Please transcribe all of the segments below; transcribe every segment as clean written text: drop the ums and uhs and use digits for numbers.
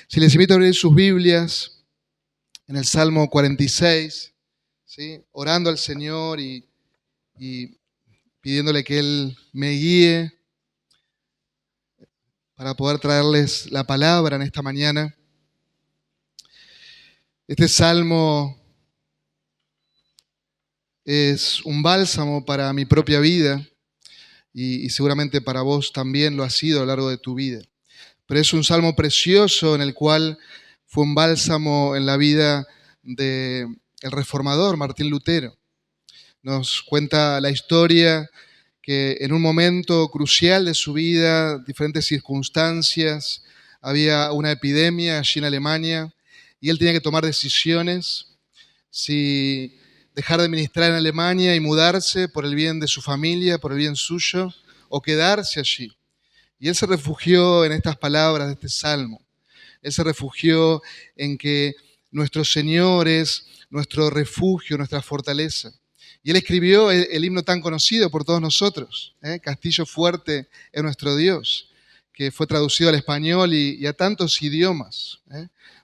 Si les invito a abrir sus Biblias en el Salmo 46, ¿sí? Orando al Señor y pidiéndole que Él me guíe para poder traerles la palabra en esta mañana. Este salmo es un bálsamo para mi propia vida y seguramente para vos también lo ha sido a lo largo de tu vida. Pero es un salmo precioso en el cual fue un bálsamo en la vida del reformador Martín Lutero. Nos cuenta la historia que en un momento crucial de su vida, diferentes circunstancias, había una epidemia allí en Alemania y él tenía que tomar decisiones, si dejar de ministrar en Alemania y mudarse por el bien de su familia, por el bien suyo, o quedarse allí. Y él se refugió en estas palabras de este salmo. Él se refugió en que nuestro Señor es nuestro refugio, nuestra fortaleza. Y él escribió el himno tan conocido por todos nosotros, Castillo fuerte es nuestro Dios, que fue traducido al español y a tantos idiomas.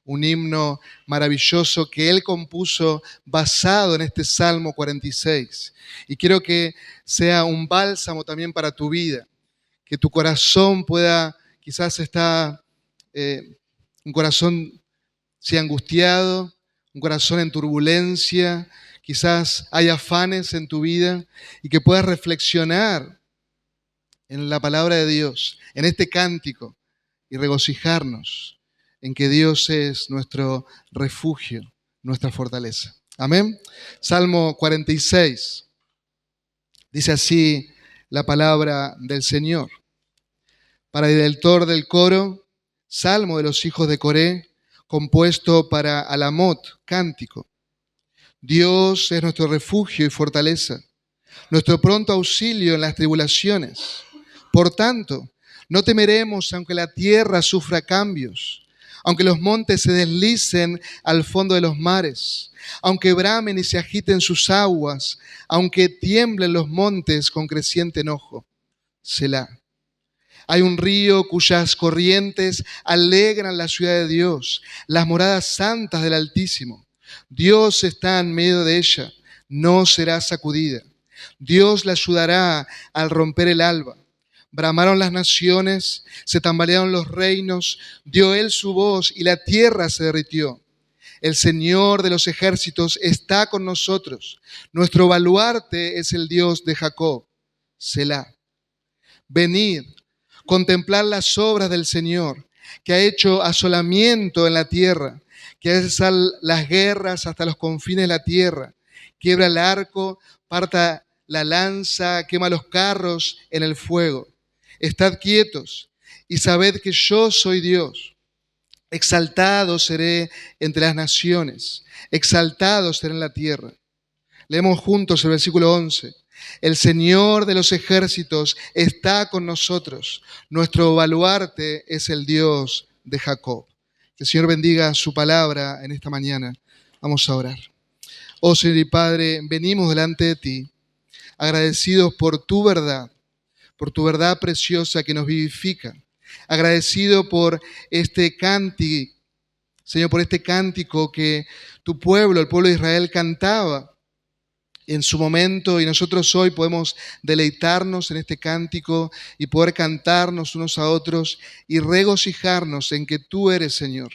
Un himno maravilloso que él compuso basado en este Salmo 46. Y quiero que sea un bálsamo también para tu vida, que tu corazón pueda, quizás está un corazón sea angustiado, un corazón en turbulencia, quizás hay afanes en tu vida y que puedas reflexionar en la palabra de Dios, en este cántico y regocijarnos en que Dios es nuestro refugio, nuestra fortaleza. Amén. Salmo 46. Dice así la palabra del Señor. Para el director del coro, Salmo de los hijos de Coré, compuesto para Alamot, cántico. Dios es nuestro refugio y fortaleza, nuestro pronto auxilio en las tribulaciones. Por tanto, no temeremos aunque la tierra sufra cambios, aunque los montes se deslicen al fondo de los mares, aunque bramen y se agiten sus aguas, aunque tiemblen los montes con creciente enojo. Selah. Hay un río cuyas corrientes alegran la ciudad de Dios, las moradas santas del Altísimo. Dios está en medio de ella, no será sacudida. Dios la ayudará al romper el alba. Bramaron las naciones, se tambalearon los reinos, dio él su voz y la tierra se derritió. El Señor de los ejércitos está con nosotros. Nuestro baluarte es el Dios de Jacob. Selah. Venid, contemplar las obras del Señor, que ha hecho asolamiento en la tierra, que hace las guerras hasta los confines de la tierra, quiebra el arco, parta la lanza, quema los carros en el fuego. Estad quietos y sabed que yo soy Dios. Exaltado seré entre las naciones, exaltado seré en la tierra. Leemos juntos el versículo 11. El Señor de los ejércitos está con nosotros. Nuestro baluarte es el Dios de Jacob. Que el Señor bendiga su palabra en esta mañana. Vamos a orar. Oh Señor y Padre, venimos delante de ti, agradecidos por tu verdad preciosa que nos vivifica. Agradecido por este cántico, Señor, por este cántico que tu pueblo, el pueblo de Israel, cantaba en su momento, y nosotros hoy podemos deleitarnos en este cántico y poder cantarnos unos a otros y regocijarnos en que tú eres, Señor,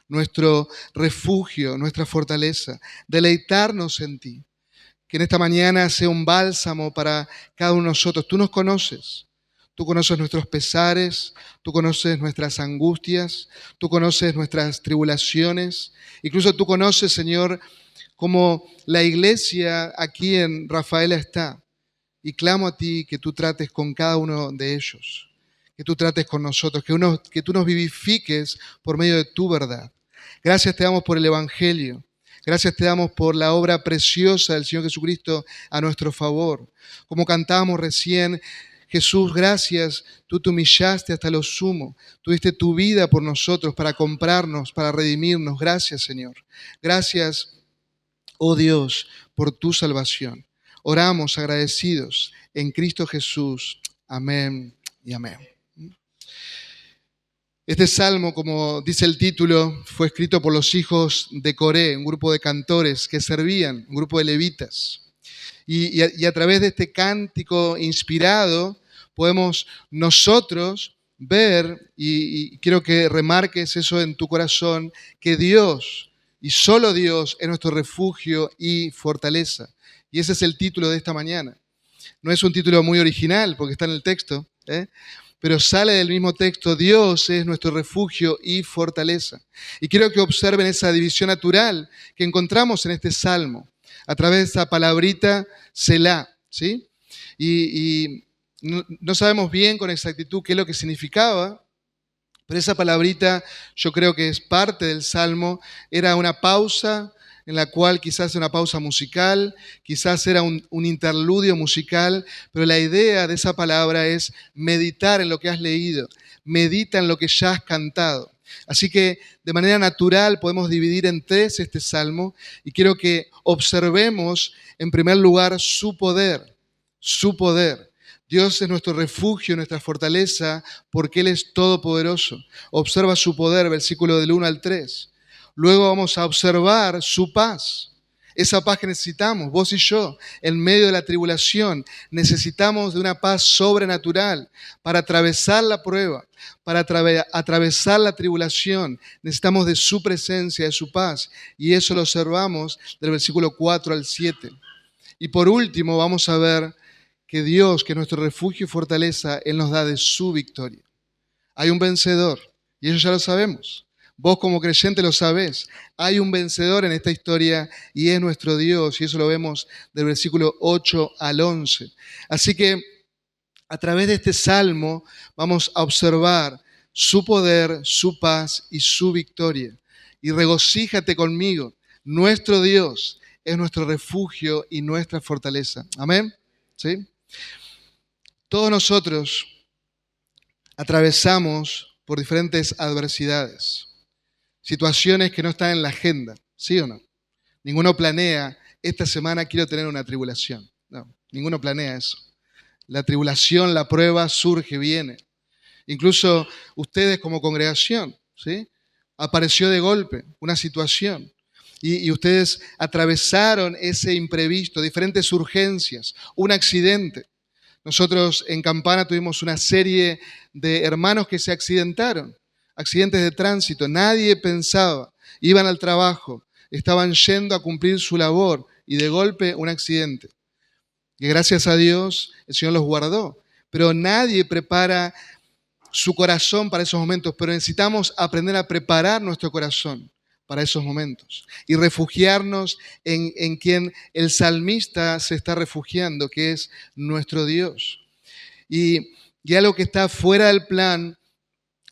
nuestro refugio, nuestra fortaleza, deleitarnos en ti. Que en esta mañana sea un bálsamo para cada uno de nosotros. Tú nos conoces. Tú conoces nuestros pesares, tú conoces nuestras angustias, tú conoces nuestras tribulaciones. Incluso tú conoces, Señor, cómo la iglesia aquí en Rafaela está. Y clamo a ti que tú trates con cada uno de ellos, que tú trates con nosotros, que tú nos vivifiques por medio de tu verdad. Gracias te damos por el Evangelio. Gracias te damos por la obra preciosa del Señor Jesucristo a nuestro favor. Como cantábamos recién, Jesús, gracias, tú te humillaste hasta lo sumo. Tú diste tu vida por nosotros para comprarnos, para redimirnos. Gracias, Señor. Gracias, oh Dios, por tu salvación. Oramos agradecidos en Cristo Jesús. Amén y amén. Este salmo, como dice el título, fue escrito por los hijos de Coré, un grupo de cantores que servían, un grupo de levitas. Y a través de este cántico inspirado podemos nosotros ver, y quiero que remarques eso en tu corazón, que Dios y solo Dios es nuestro refugio y fortaleza. Y ese es el título de esta mañana. No es un título muy original porque está en el texto, pero sale del mismo texto. Dios es nuestro refugio y fortaleza. Y quiero que observen esa división natural que encontramos en este salmo, a través de esa palabrita Selah, ¿sí? Y no sabemos bien con exactitud qué es lo que significaba, pero esa palabrita, yo creo que es parte del salmo, era una pausa en la cual quizás una pausa musical, quizás era un interludio musical, pero la idea de esa palabra es meditar en lo que has leído, medita en lo que ya has cantado. Así que de manera natural podemos dividir en tres este salmo y quiero que observemos en primer lugar su poder, su poder. Dios es nuestro refugio, nuestra fortaleza, porque Él es todopoderoso. Observa su poder, versículo del 1 al 3. Luego vamos a observar su paz. Esa paz que necesitamos, vos y yo, en medio de la tribulación, necesitamos de una paz sobrenatural para atravesar la prueba, para atravesar la tribulación. Necesitamos de su presencia, de su paz. Y eso lo observamos del versículo 4 al 7. Y por último vamos a ver que Dios, que es nuestro refugio y fortaleza, Él nos da de su victoria. Hay un vencedor, y eso ya lo sabemos. Vos como creyente lo sabés. Hay un vencedor en esta historia y es nuestro Dios, y eso lo vemos del versículo 8 al 11. Así que a través de este salmo vamos a observar su poder, su paz y su victoria. Y regocíjate conmigo, nuestro Dios es nuestro refugio y nuestra fortaleza. Amén. ¿Sí? Todos nosotros atravesamos por diferentes adversidades, situaciones que no están en la agenda, ¿sí o no? Ninguno planea, esta semana quiero tener una tribulación. No, ninguno planea eso. La tribulación, la prueba surge, viene. Incluso ustedes como congregación, ¿sí? Apareció de golpe una situación y ustedes atravesaron ese imprevisto, diferentes urgencias, un accidente. Nosotros en Campana tuvimos una serie de hermanos que se accidentaron, accidentes de tránsito. Nadie pensaba, iban al trabajo, estaban yendo a cumplir su labor y de golpe un accidente. Que gracias a Dios el Señor los guardó. Pero nadie prepara su corazón para esos momentos, pero necesitamos aprender a preparar nuestro corazón para esos momentos y refugiarnos en quien el salmista se está refugiando, que es nuestro Dios. Y algo que está fuera del plan,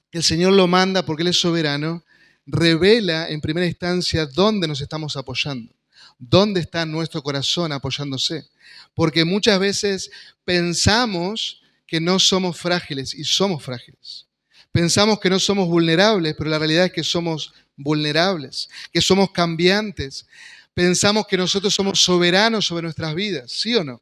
que el Señor lo manda porque Él es soberano, revela en primera instancia dónde nos estamos apoyando, dónde está nuestro corazón apoyándose. Porque muchas veces pensamos que no somos frágiles y somos frágiles. Pensamos que no somos vulnerables, pero la realidad es que somos vulnerables, que somos cambiantes. Pensamos que nosotros somos soberanos sobre nuestras vidas, ¿sí o no?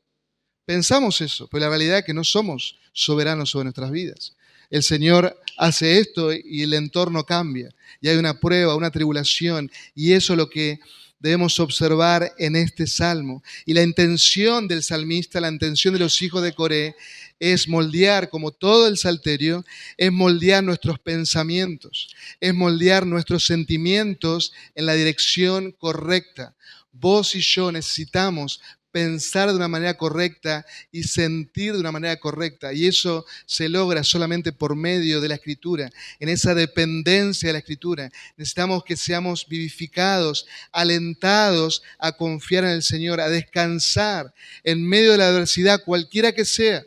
Pensamos eso, pero la realidad es que no somos soberanos sobre nuestras vidas. El Señor hace esto y el entorno cambia. Y hay una prueba, una tribulación, y eso es lo que debemos observar en este salmo. Y la intención del salmista, la intención de los hijos de Coré, es moldear, como todo el salterio, es moldear nuestros pensamientos, es moldear nuestros sentimientos en la dirección correcta. Vos y yo necesitamos pensar de una manera correcta y sentir de una manera correcta. Y eso se logra solamente por medio de la Escritura, en esa dependencia de la Escritura. Necesitamos que seamos vivificados, alentados a confiar en el Señor, a descansar en medio de la adversidad, cualquiera que sea,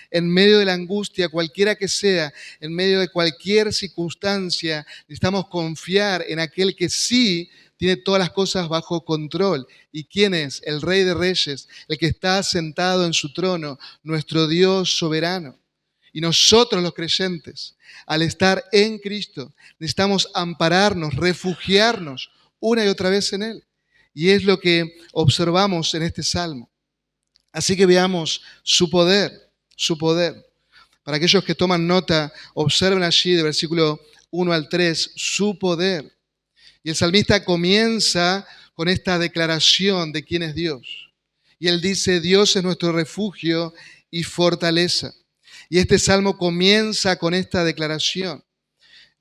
en medio de la angustia, cualquiera que sea, en medio de cualquier circunstancia. Necesitamos confiar en aquel que sí tiene todas las cosas bajo control. ¿Y quién es? El Rey de Reyes, el que está sentado en su trono, nuestro Dios soberano. Y nosotros los creyentes, al estar en Cristo, necesitamos ampararnos, refugiarnos una y otra vez en Él. Y es lo que observamos en este salmo. Así que veamos su poder, su poder. Para aquellos que toman nota, observen allí de versículo 1 al 3, su poder. Y el salmista comienza con esta declaración de quién es Dios. Y él dice, Dios es nuestro refugio y fortaleza. Y este salmo comienza con esta declaración.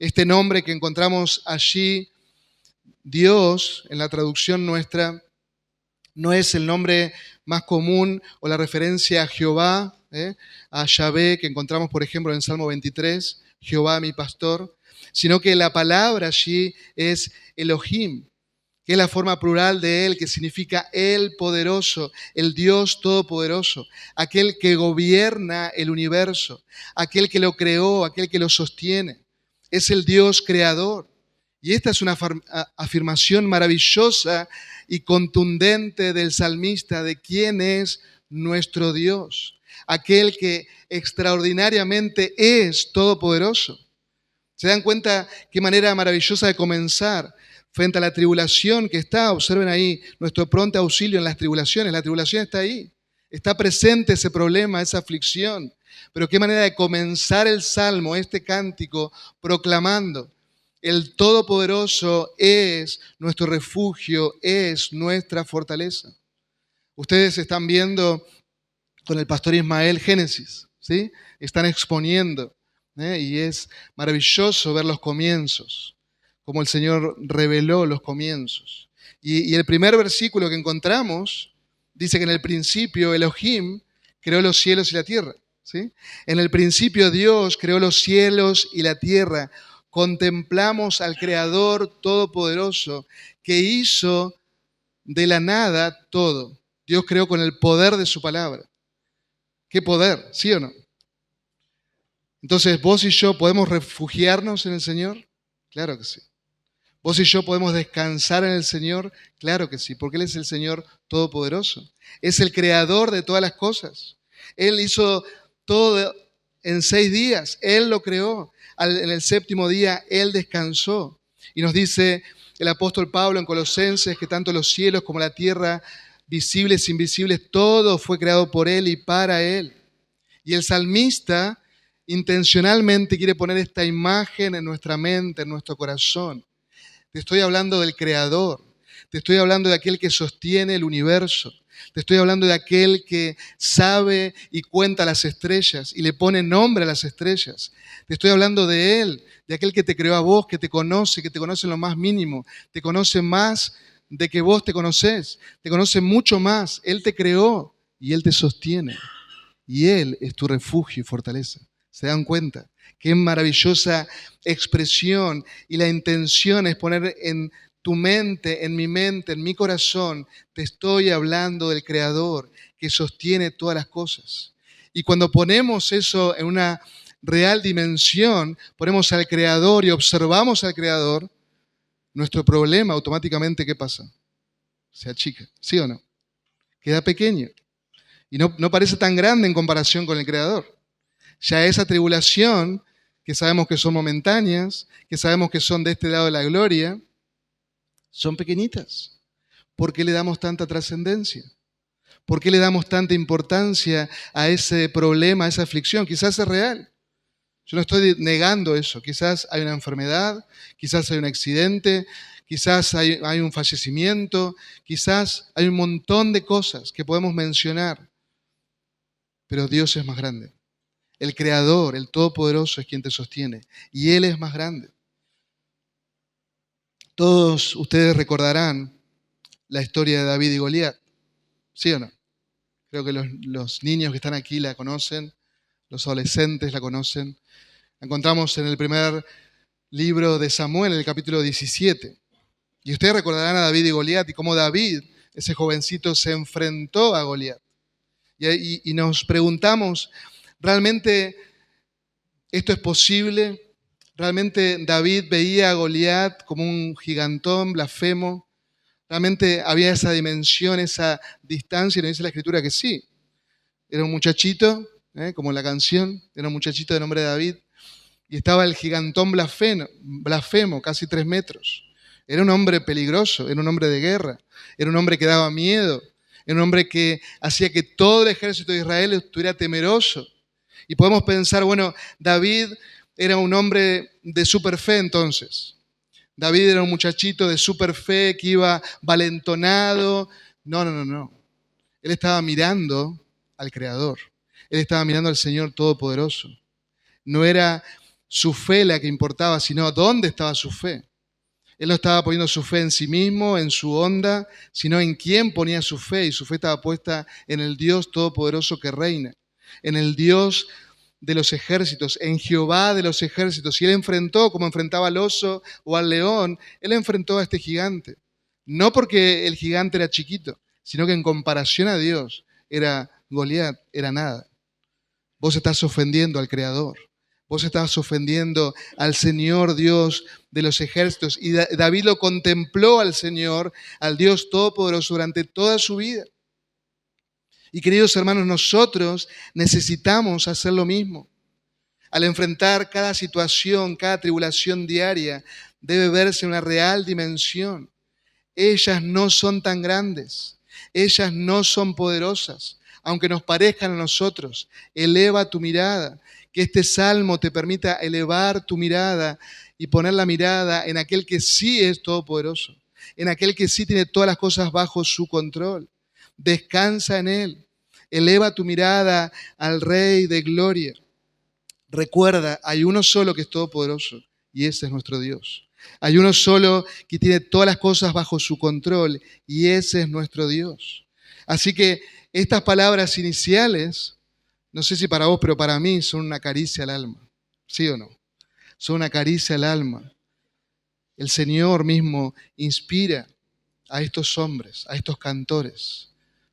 Este nombre que encontramos allí, Dios, en la traducción nuestra, no es el nombre más común o la referencia a Jehová, a Yahvé, que encontramos, por ejemplo, en el Salmo 23, Jehová mi pastor, sino que la palabra allí es Elohim, que es la forma plural de Él, que significa el poderoso, el Dios todopoderoso, aquel que gobierna el universo, aquel que lo creó, aquel que lo sostiene. Es el Dios creador. Y esta es una afirmación maravillosa y contundente del salmista de quién es nuestro Dios, aquel que extraordinariamente es todopoderoso. ¿Se dan cuenta qué manera maravillosa de comenzar frente a la tribulación que está? Observen ahí nuestro pronto auxilio en las tribulaciones. La tribulación está ahí, está presente ese problema, esa aflicción. Pero qué manera de comenzar el salmo, este cántico, proclamando: el Todopoderoso es nuestro refugio, es nuestra fortaleza. Ustedes están viendo con el pastor Ismael Génesis, ¿sí? Están exponiendo, y es maravilloso ver los comienzos, como el Señor reveló los comienzos. Y el primer versículo que encontramos dice que en el principio Elohim creó los cielos y la tierra, ¿sí? En el principio Dios creó los cielos y la tierra. Contemplamos al Creador Todopoderoso que hizo de la nada todo. Dios creó con el poder de su palabra. ¿Qué poder? ¿Sí o no? Entonces, ¿vos y yo podemos refugiarnos en el Señor? Claro que sí. ¿Vos y yo podemos descansar en el Señor? Claro que sí, porque Él es el Señor Todopoderoso. Es el Creador de todas las cosas. Él hizo todo en 6 días. Él lo creó. En el 7º día Él descansó. Y nos dice el apóstol Pablo en Colosenses que tanto los cielos como la tierra, visibles e invisibles, todo fue creado por Él y para Él. Y el salmista intencionalmente quiere poner esta imagen en nuestra mente, en nuestro corazón. Te estoy hablando del Creador, te estoy hablando de aquel que sostiene el universo, te estoy hablando de aquel que sabe y cuenta las estrellas y le pone nombre a las estrellas. Te estoy hablando de Él, de aquel que te creó a vos, que te conoce en lo más mínimo, te conoce más de que vos te conocés, te conoce mucho más. Él te creó y Él te sostiene. Y Él es tu refugio y fortaleza. ¿Se dan cuenta? Qué maravillosa expresión, y la intención es poner en tu mente, en mi corazón, te estoy hablando del Creador que sostiene todas las cosas. Y cuando ponemos eso en una real dimensión, ponemos al Creador y observamos al Creador, nuestro problema automáticamente, ¿qué pasa? Se achica, ¿sí o no? Queda pequeño. Y no parece tan grande en comparación con el Creador. Ya esa tribulación, que sabemos que son momentáneas, que sabemos que son de este lado de la gloria, son pequeñitas. ¿Por qué le damos tanta trascendencia? ¿Por qué le damos tanta importancia a ese problema, a esa aflicción? Quizás es real. Yo no estoy negando eso. Quizás hay una enfermedad, quizás hay un accidente, quizás hay un fallecimiento, quizás hay un montón de cosas que podemos mencionar. Pero Dios es más grande. El Creador, el Todopoderoso es quien te sostiene. Y Él es más grande. Todos ustedes recordarán la historia de David y Goliat. ¿Sí o no? Creo que los niños que están aquí la conocen, los adolescentes la conocen. La encontramos en el primer libro de Samuel, en el capítulo 17. Y ustedes recordarán a David y Goliat y cómo David, ese jovencito, se enfrentó a Goliat. Y nos preguntamos, ¿realmente esto es posible? ¿Realmente David veía a Goliat como un gigantón blasfemo? ¿Realmente había esa dimensión, esa distancia? Y nos dice la Escritura que sí. Era un muchachito, como la canción, era un muchachito de nombre David, y estaba el gigantón blasfemo, casi 3 metros. Era un hombre peligroso, era un hombre de guerra, era un hombre que daba miedo, era un hombre que hacía que todo el ejército de Israel estuviera temeroso. Y podemos pensar, bueno, David era un hombre de super fe entonces. David era un muchachito de super fe que iba valentonado. No, no, no, no. Él estaba mirando al Creador. Él estaba mirando al Señor Todopoderoso. No era su fe la que importaba, sino dónde estaba su fe. Él no estaba poniendo su fe en sí mismo, en su onda, sino en quién ponía su fe. Y su fe estaba puesta en el Dios Todopoderoso que reina, en el Dios de los ejércitos, en Jehová de los ejércitos. Y él enfrentó, como enfrentaba al oso o al león, él enfrentó a este gigante. No porque el gigante era chiquito, sino que en comparación a Dios era Goliat, era nada. Vos estás ofendiendo al Creador. Vos estás ofendiendo al Señor Dios de los ejércitos. Y David lo contempló al Señor, al Dios Todopoderoso durante toda su vida. Y queridos hermanos, nosotros necesitamos hacer lo mismo. Al enfrentar cada situación, cada tribulación diaria, debe verse una real dimensión. Ellas no son tan grandes, ellas no son poderosas, aunque nos parezcan a nosotros. Eleva tu mirada, que este salmo te permita elevar tu mirada y poner la mirada en aquel que sí es todopoderoso, en aquel que sí tiene todas las cosas bajo su control. Descansa en él. Eleva tu mirada al Rey de Gloria. Recuerda, hay uno solo que es todopoderoso y ese es nuestro Dios. Hay uno solo que tiene todas las cosas bajo su control y ese es nuestro Dios. Así que estas palabras iniciales, no sé si para vos, pero para mí son una caricia al alma. ¿Sí o no? Son una caricia al alma. El Señor mismo inspira a estos hombres, a estos cantores,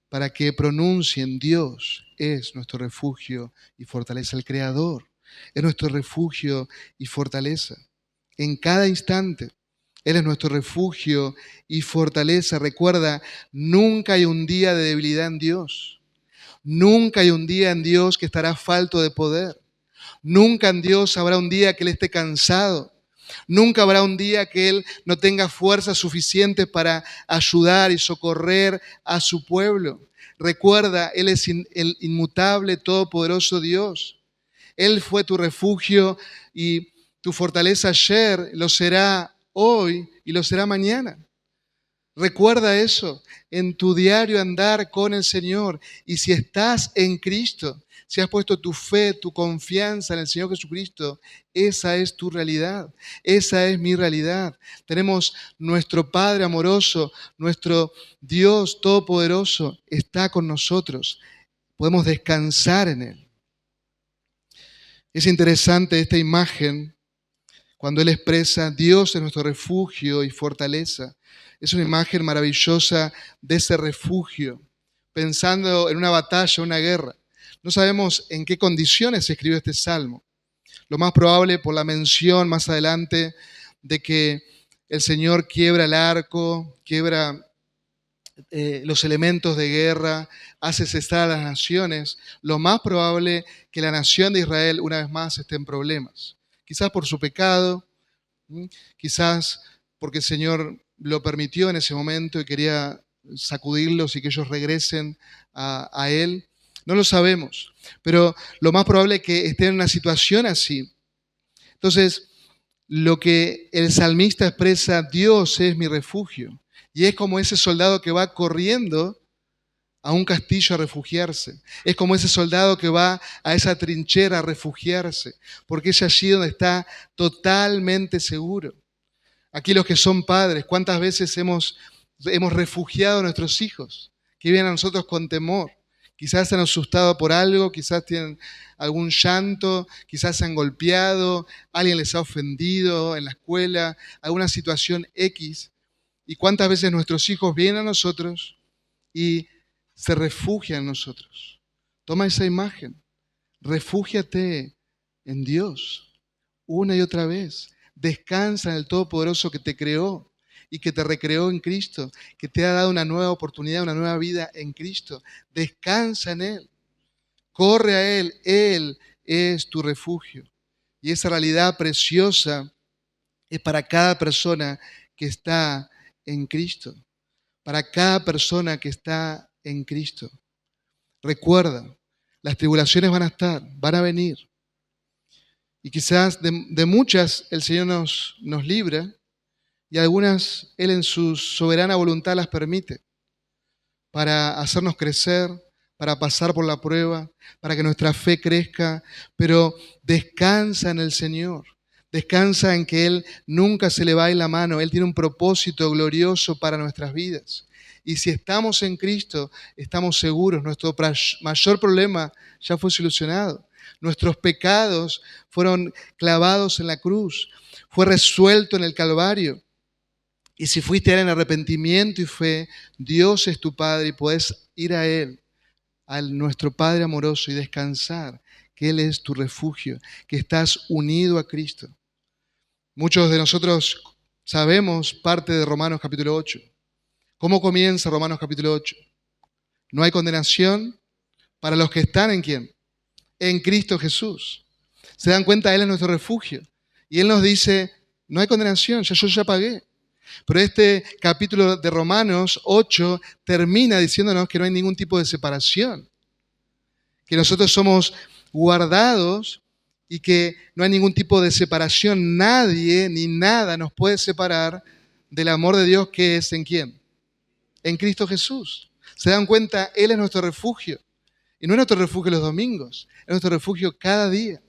para que pronuncien: Dios es nuestro refugio y fortaleza, el Creador es nuestro refugio y fortaleza. En cada instante, Él es nuestro refugio y fortaleza. Recuerda, nunca hay un día de debilidad en Dios. Nunca hay un día en Dios que estará falto de poder. Nunca en Dios habrá un día que Él esté cansado. Nunca habrá un día que Él no tenga fuerzas suficientes para ayudar y socorrer a su pueblo. Recuerda, Él es el inmutable, todopoderoso Dios. Él fue tu refugio y tu fortaleza ayer, lo será hoy y lo será mañana. Recuerda eso en tu diario andar con el Señor. Y si estás en Cristo, si has puesto tu fe, tu confianza en el Señor Jesucristo, esa es tu realidad, esa es mi realidad. Tenemos nuestro Padre amoroso, nuestro Dios todopoderoso, está con nosotros. Podemos descansar en Él. Es interesante esta imagen cuando Él expresa: Dios es nuestro refugio y fortaleza. Es una imagen maravillosa de ese refugio, pensando en una batalla, una guerra. No sabemos en qué condiciones se escribió este salmo. Lo más probable, por la mención más adelante de que el Señor quiebra el arco, quiebra los elementos de guerra, hace cesar a las naciones, lo más probable que la nación de Israel una vez más esté en problemas. Quizás por su pecado, quizás porque el Señor lo permitió en ese momento y quería sacudirlos y que ellos regresen a Él. No lo sabemos, pero lo más probable es que estén en una situación así. Entonces, lo que el salmista expresa: Dios es mi refugio. Y es como ese soldado que va corriendo a un castillo a refugiarse. Es como ese soldado que va a esa trinchera a refugiarse, porque es allí donde está totalmente seguro. Aquí los que son padres, ¿cuántas veces hemos refugiado a nuestros hijos que vienen a nosotros con temor? Quizás se han asustado por algo, quizás tienen algún llanto, quizás se han golpeado, alguien les ha ofendido en la escuela, alguna situación X. ¿Y cuántas veces nuestros hijos vienen a nosotros y se refugian en nosotros? Toma esa imagen, refúgiate en Dios una y otra vez. Descansa en el Todopoderoso que te creó y que te recreó en Cristo, que te ha dado una nueva oportunidad, una nueva vida en Cristo. Descansa en Él, corre a Él es tu refugio. Y esa realidad preciosa es para cada persona que está en Cristo, para cada persona que está en Cristo. Recuerda, Las tribulaciones van a estar, van a venir. Y quizás de muchas el Señor nos libra y algunas Él en su soberana voluntad las permite para hacernos crecer, para pasar por la prueba, para que nuestra fe crezca, pero descansa en el Señor. Descansa en que Él nunca se le va en la mano. Él tiene un propósito glorioso para nuestras vidas. Y si estamos en Cristo, estamos seguros. Nuestro mayor problema ya fue solucionado. Nuestros pecados fueron clavados en la cruz. Fue resuelto en el Calvario. Y si fuiste a Él en arrepentimiento y fe, Dios es tu Padre y puedes ir a Él, a nuestro Padre amoroso, y descansar, que Él es tu refugio, que estás unido a Cristo. Muchos de nosotros sabemos parte de Romanos capítulo 8. ¿Cómo comienza Romanos capítulo 8? No hay condenación para los que están ¿en quién? En Cristo Jesús. Se dan cuenta, Él es nuestro refugio. Y Él nos dice, no hay condenación, yo ya pagué. Pero este capítulo de Romanos 8 termina diciéndonos que no hay ningún tipo de separación. Que nosotros somos guardados y que no hay ningún tipo de separación. Nadie ni nada nos puede separar del amor de Dios que es ¿en quién? En Cristo Jesús. ¿Se dan cuenta? Él es nuestro refugio. Y no es nuestro refugio los domingos, es nuestro refugio cada día.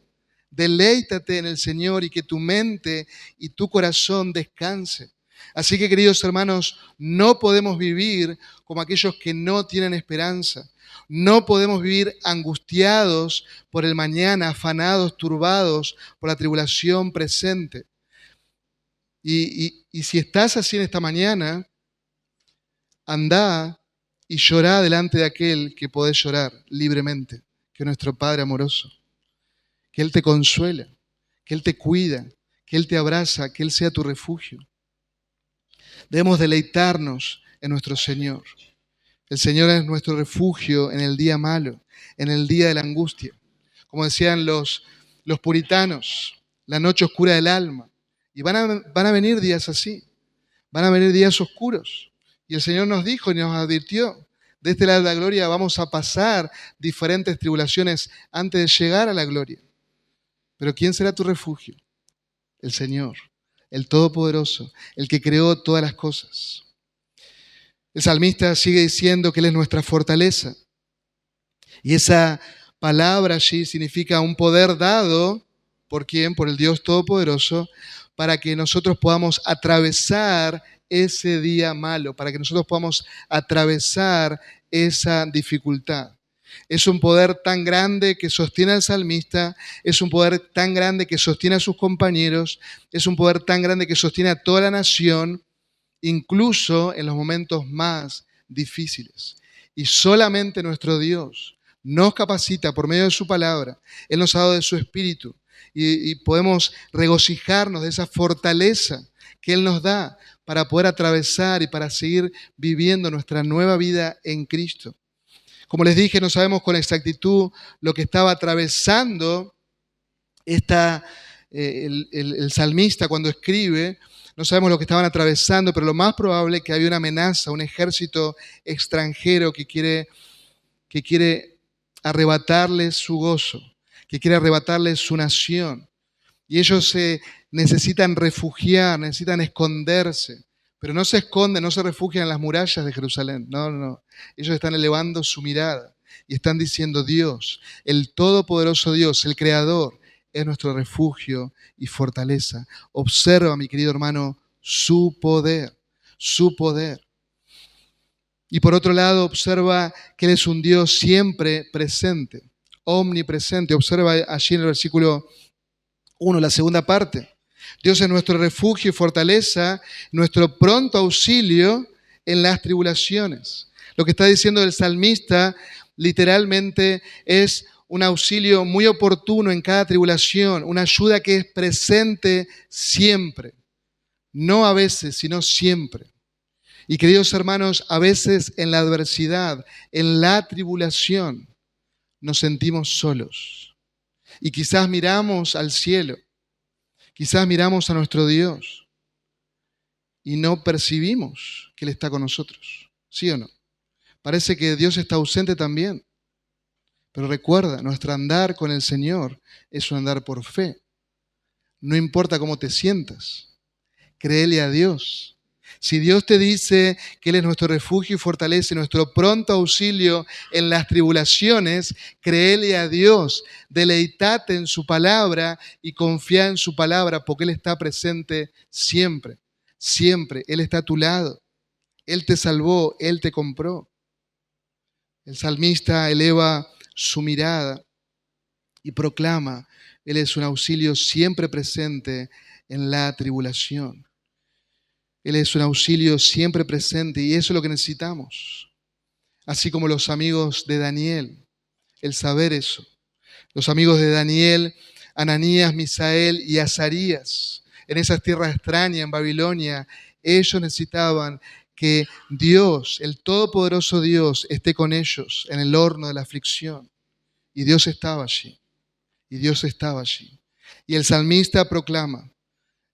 Deleítate en el Señor y que tu mente y tu corazón descanse. Así que, queridos hermanos, no podemos vivir como aquellos que no tienen esperanza. No podemos vivir angustiados por el mañana, afanados, turbados por la tribulación presente. Y si estás así en esta mañana, andá y llorá delante de aquel que podés llorar libremente, que es nuestro Padre amoroso. Que Él te consuela, que Él te cuida, que Él te abraza, que Él sea tu refugio. Debemos deleitarnos en nuestro Señor. El Señor es nuestro refugio en el día malo, en el día de la angustia. Como decían los puritanos, la noche oscura del alma. Y van a venir días así, van a venir días oscuros. Y el Señor nos dijo y nos advirtió, de este lado de la gloria vamos a pasar diferentes tribulaciones antes de llegar a la gloria. Pero ¿quién será tu refugio? El Señor, el Todopoderoso, el que creó todas las cosas. El salmista sigue diciendo que Él es nuestra fortaleza. Y esa palabra allí significa un poder dado, ¿por quién? Por el Dios Todopoderoso, para que nosotros podamos atravesar ese día malo, para que nosotros podamos atravesar esa dificultad. Es un poder tan grande que sostiene al salmista, es un poder tan grande que sostiene a sus compañeros, es un poder tan grande que sostiene a toda la nación, incluso en los momentos más difíciles. Y solamente nuestro Dios nos capacita por medio de su palabra. Él nos ha dado de su espíritu y podemos regocijarnos de esa fortaleza que Él nos da para poder atravesar y para seguir viviendo nuestra nueva vida en Cristo. Como les dije, no sabemos con exactitud lo que estaba atravesando el salmista cuando escribe. No sabemos lo que estaban atravesando, pero lo más probable es que había una amenaza, un ejército extranjero que quiere arrebatarles su gozo, que quiere arrebatarles su nación. Y ellos se necesitan refugiar, necesitan esconderse. Pero no se esconden, no se refugian en las murallas de Jerusalén. No. Ellos están elevando su mirada y están diciendo, Dios, el Todopoderoso Dios, el Creador, es nuestro refugio y fortaleza. Observa, mi querido hermano, su poder, su poder. Y por otro lado, observa que Él es un Dios siempre presente, omnipresente. Observa allí en el versículo 1, la segunda parte. Dios es nuestro refugio y fortaleza, nuestro pronto auxilio en las tribulaciones. Lo que está diciendo el salmista literalmente es un auxilio muy oportuno en cada tribulación, una ayuda que es presente siempre. No a veces, sino siempre. Y queridos hermanos, a veces en la adversidad, en la tribulación, nos sentimos solos. Y quizás miramos al cielo, quizás miramos a nuestro Dios y no percibimos que Él está con nosotros. ¿Sí o no? Parece que Dios está ausente también. Pero recuerda, nuestro andar con el Señor es un andar por fe. No importa cómo te sientas, créele a Dios. Si Dios te dice que Él es nuestro refugio y fortaleza, nuestro pronto auxilio en las tribulaciones, créele a Dios, deleitate en su palabra y confía en su palabra porque Él está presente siempre, siempre. Él está a tu lado, Él te salvó, Él te compró. El salmista eleva su mirada y proclama, Él es un auxilio siempre presente en la tribulación. Él es un auxilio siempre presente y eso es lo que necesitamos. Así como los amigos de Daniel, el saber eso. Los amigos de Daniel, Ananías, Misael y Azarías, en esas tierras extrañas, en Babilonia, ellos necesitaban que Dios, el Todopoderoso Dios, esté con ellos en el horno de la aflicción. Y Dios estaba allí. Y Dios estaba allí. Y el salmista proclama,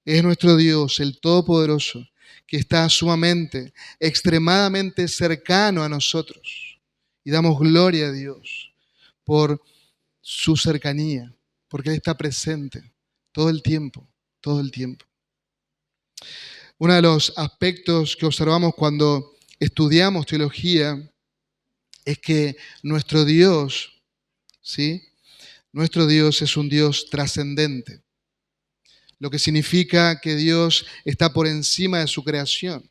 es nuestro Dios, el Todopoderoso, que está sumamente, extremadamente cercano a nosotros. Y damos gloria a Dios por su cercanía, porque Él está presente todo el tiempo, todo el tiempo. Uno de los aspectos que observamos cuando estudiamos teología es que nuestro Dios, ¿sí? Nuestro Dios es un Dios trascendente, lo que significa que Dios está por encima de su creación,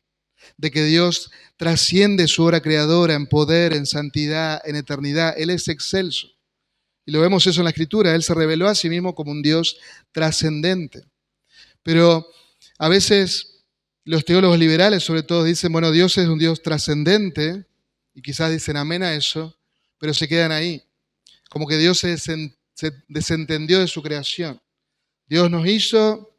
de que Dios trasciende su obra creadora en poder, en santidad, en eternidad. Él es excelso. Y lo vemos eso en la Escritura. Él se reveló a sí mismo como un Dios trascendente. Pero a veces los teólogos liberales, sobre todo, dicen, bueno, Dios es un Dios trascendente, y quizás dicen amén a eso, pero se quedan ahí. Como que Dios se desentendió de su creación. Dios nos hizo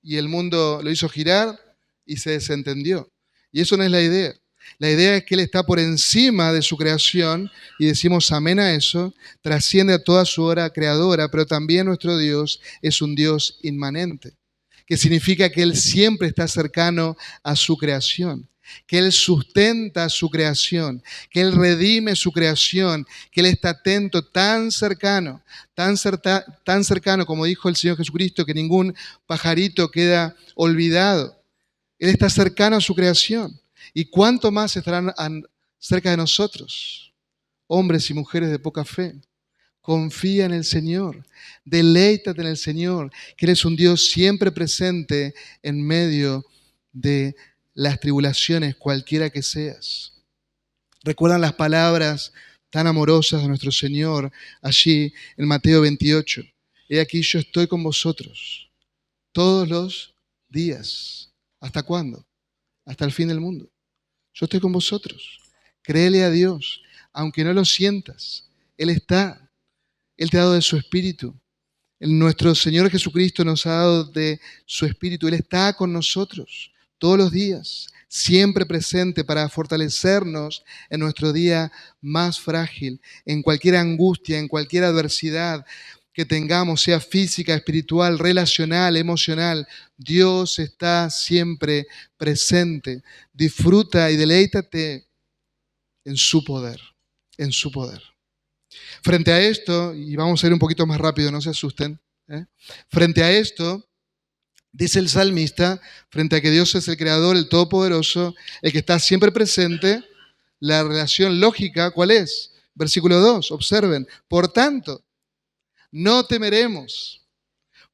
y el mundo lo hizo girar y se desentendió. Y eso no es la idea. La idea es que Él está por encima de su creación y decimos amén a eso, trasciende a toda su obra creadora, pero también nuestro Dios es un Dios inmanente, que significa que Él siempre está cercano a su creación, que Él sustenta su creación, que Él redime su creación, que Él está atento, tan cercano, tan cercano, como dijo el Señor Jesucristo, que ningún pajarito queda olvidado. Él está cercano a su creación. ¿Y cuánto más estarán cerca de nosotros? Hombres y mujeres de poca fe. Confía en el Señor, deleítate en el Señor, que Él es un Dios siempre presente en medio de las tribulaciones, cualquiera que seas. ¿Recuerdan las palabras tan amorosas de nuestro Señor allí en Mateo 28? He aquí yo estoy con vosotros todos los días. ¿Hasta cuándo? Hasta el fin del mundo. Yo estoy con vosotros. Créele a Dios, aunque no lo sientas. Él está. Él te ha dado de su Espíritu. Nuestro Señor Jesucristo nos ha dado de su Espíritu. Él está con nosotros todos los días, siempre presente para fortalecernos en nuestro día más frágil, en cualquier angustia, en cualquier adversidad que tengamos, sea física, espiritual, relacional, emocional. Dios está siempre presente. Disfruta y deleítate en su poder, en su poder. Frente a esto, y vamos a ir un poquito más rápido, no se asusten, frente a esto, dice el salmista, frente a que Dios es el creador, el todopoderoso, el que está siempre presente, la relación lógica, ¿cuál es? Versículo 2, observen, por tanto, no temeremos,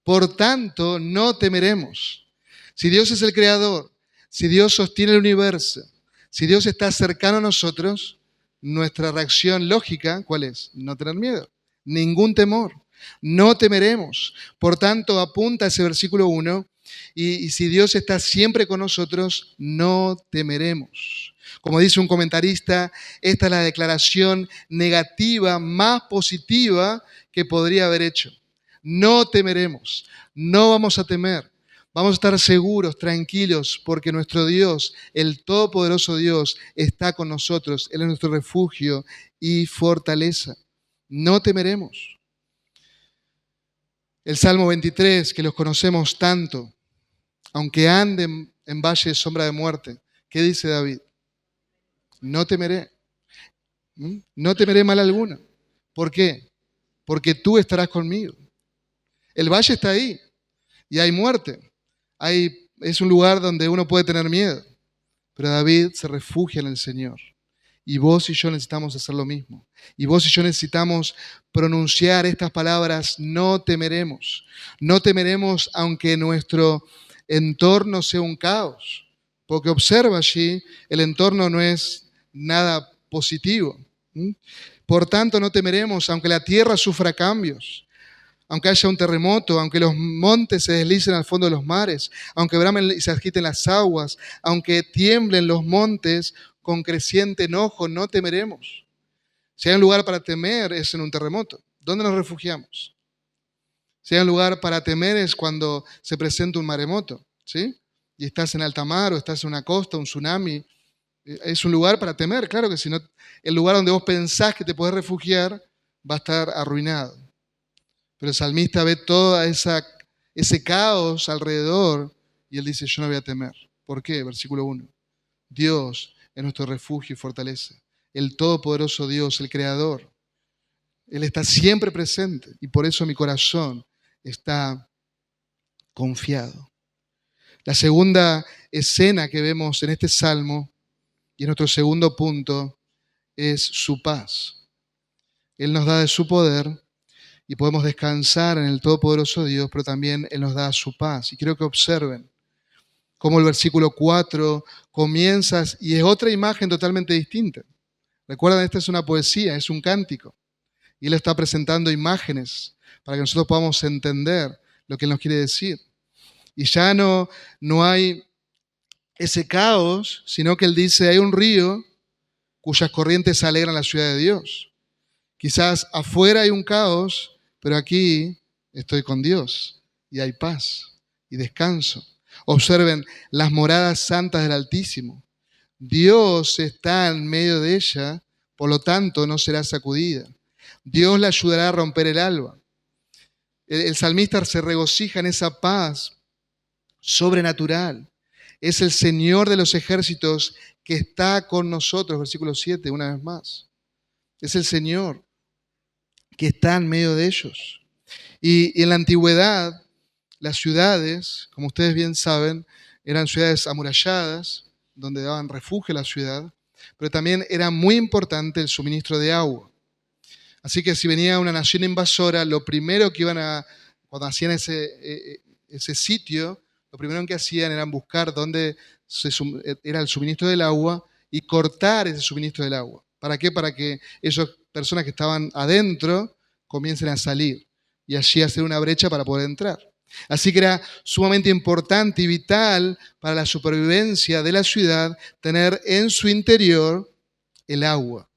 por tanto, no temeremos. Si Dios es el creador, si Dios sostiene el universo, si Dios está cercano a nosotros, nuestra reacción lógica, ¿cuál es? No tener miedo, ningún temor, no temeremos. Por tanto, apunta ese versículo 1, y si Dios está siempre con nosotros, no temeremos. Como dice un comentarista, esta es la declaración negativa más positiva que podría haber hecho. No temeremos, no vamos a temer. Vamos a estar seguros, tranquilos, porque nuestro Dios, el Todopoderoso Dios, está con nosotros. Él es nuestro refugio y fortaleza. No temeremos. El Salmo 23, que los conocemos tanto, aunque anden en valle de sombra de muerte, ¿qué dice David? No temeré. No temeré mal alguno, ¿Por qué? Porque tú estarás conmigo. El valle está ahí y hay muerte. Es un lugar donde uno puede tener miedo. Pero David se refugia en el Señor. Y vos y yo necesitamos hacer lo mismo. Y vos y yo necesitamos pronunciar estas palabras: no temeremos. No temeremos aunque nuestro entorno sea un caos. Porque observa allí, el entorno no es nada positivo. Por tanto, no temeremos aunque la tierra sufra cambios, aunque haya un terremoto, aunque los montes se deslicen al fondo de los mares, aunque bramen y se agiten las aguas, aunque tiemblen los montes con creciente enojo, no temeremos. Si hay un lugar para temer es en un terremoto. ¿Dónde nos refugiamos? Si hay un lugar para temer es cuando se presenta un maremoto, ¿sí? Y estás en alta mar o estás en una costa, un tsunami. Es un lugar para temer, claro que si no, el lugar donde vos pensás que te podés refugiar va a estar arruinado. Pero el salmista ve todo ese caos alrededor y él dice: yo no voy a temer. ¿Por qué? Versículo 1. Dios es nuestro refugio y fortaleza. El todopoderoso Dios, el Creador. Él está siempre presente y por eso mi corazón está confiado. La segunda escena que vemos en este salmo y en nuestro segundo punto es su paz. Él nos da de su poder y podemos descansar en el todopoderoso Dios, pero también Él nos da su paz. Y quiero que observen cómo el versículo 4 comienza y es otra imagen totalmente distinta. Recuerden, esta es una poesía, es un cántico. Y Él está presentando imágenes para que nosotros podamos entender lo que Él nos quiere decir. Y ya no hay ese caos, sino que Él dice: hay un río cuyas corrientes alegran la ciudad de Dios. Quizás afuera hay un caos, pero aquí estoy con Dios y hay paz y descanso. Observen las moradas santas del Altísimo. Dios está en medio de ella, por lo tanto no será sacudida. Dios la ayudará a romper el alba. El salmista se regocija en esa paz sobrenatural. Es el Señor de los ejércitos que está con nosotros, versículo 7, una vez más. Es el Señor que está en medio de ellos. Y en la antigüedad, las ciudades, como ustedes bien saben, eran ciudades amuralladas, donde daban refugio a la ciudad, pero también era muy importante el suministro de agua. Así que si venía una nación invasora, lo primero que cuando hacían ese sitio, lo primero que hacían era buscar dónde era el suministro del agua y cortar ese suministro del agua. ¿Para qué? Para que esas personas que estaban adentro comiencen a salir y allí hacer una brecha para poder entrar. Así que era sumamente importante y vital para la supervivencia de la ciudad tener en su interior el agua.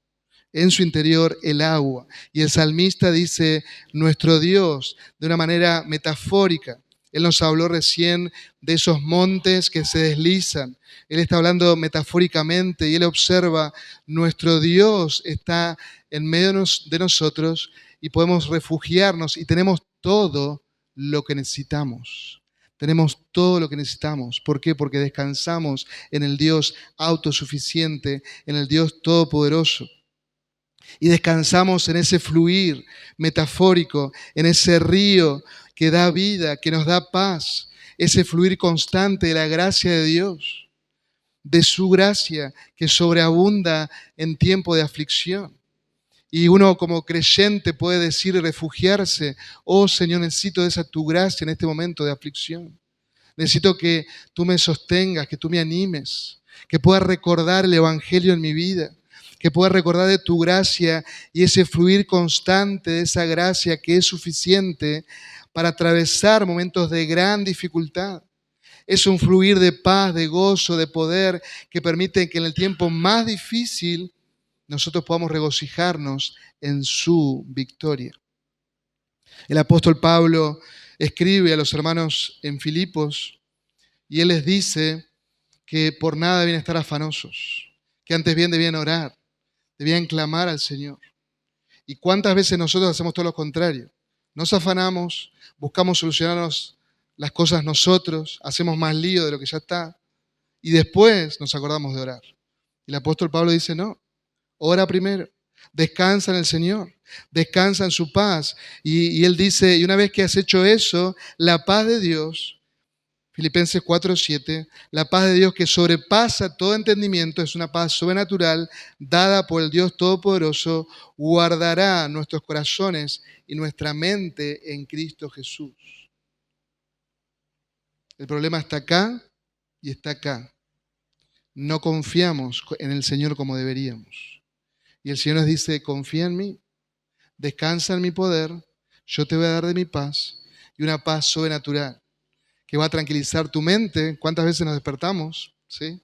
En su interior el agua. Y el salmista dice: nuestro Dios, de una manera metafórica. Él nos habló recién de esos montes que se deslizan. Él está hablando metafóricamente y él observa: nuestro Dios está en medio de nosotros y podemos refugiarnos y tenemos todo lo que necesitamos. Tenemos todo lo que necesitamos. ¿Por qué? Porque descansamos en el Dios autosuficiente, en el Dios todopoderoso. Y descansamos en ese fluir metafórico, en ese río que da vida, que nos da paz, ese fluir constante de la gracia de Dios, de su gracia que sobreabunda en tiempo de aflicción. Y uno como creyente puede decir y refugiarse: oh Señor, necesito de esa tu gracia en este momento de aflicción. Necesito que tú me sostengas, que tú me animes, que pueda recordar el Evangelio en mi vida, que pueda recordar de tu gracia y ese fluir constante de esa gracia que es suficiente para atravesar momentos de gran dificultad. Es un fluir de paz, de gozo, de poder que permite que en el tiempo más difícil nosotros podamos regocijarnos en su victoria. El apóstol Pablo escribe a los hermanos en Filipos y él les dice que por nada debían estar afanosos, que antes bien debían orar, debían clamar al Señor. ¿Y cuántas veces nosotros hacemos todo lo contrario? Nos afanamos, buscamos solucionarnos las cosas nosotros, hacemos más lío de lo que ya está y después nos acordamos de orar. Y el apóstol Pablo dice: no, ora primero. Descansa en el Señor, descansa en su paz. Y Él dice, y una vez que has hecho eso, la paz de Dios, Filipenses 4:7, la paz de Dios que sobrepasa todo entendimiento, es una paz sobrenatural dada por el Dios Todopoderoso, guardará nuestros corazones y nuestra mente en Cristo Jesús. El problema está acá y está acá. No confiamos en el Señor como deberíamos. Y el Señor nos dice, confía en mí, descansa en mi poder, yo te voy a dar de mi paz y una paz sobrenatural que va a tranquilizar tu mente. ¿Cuántas veces nos despertamos? ¿Sí?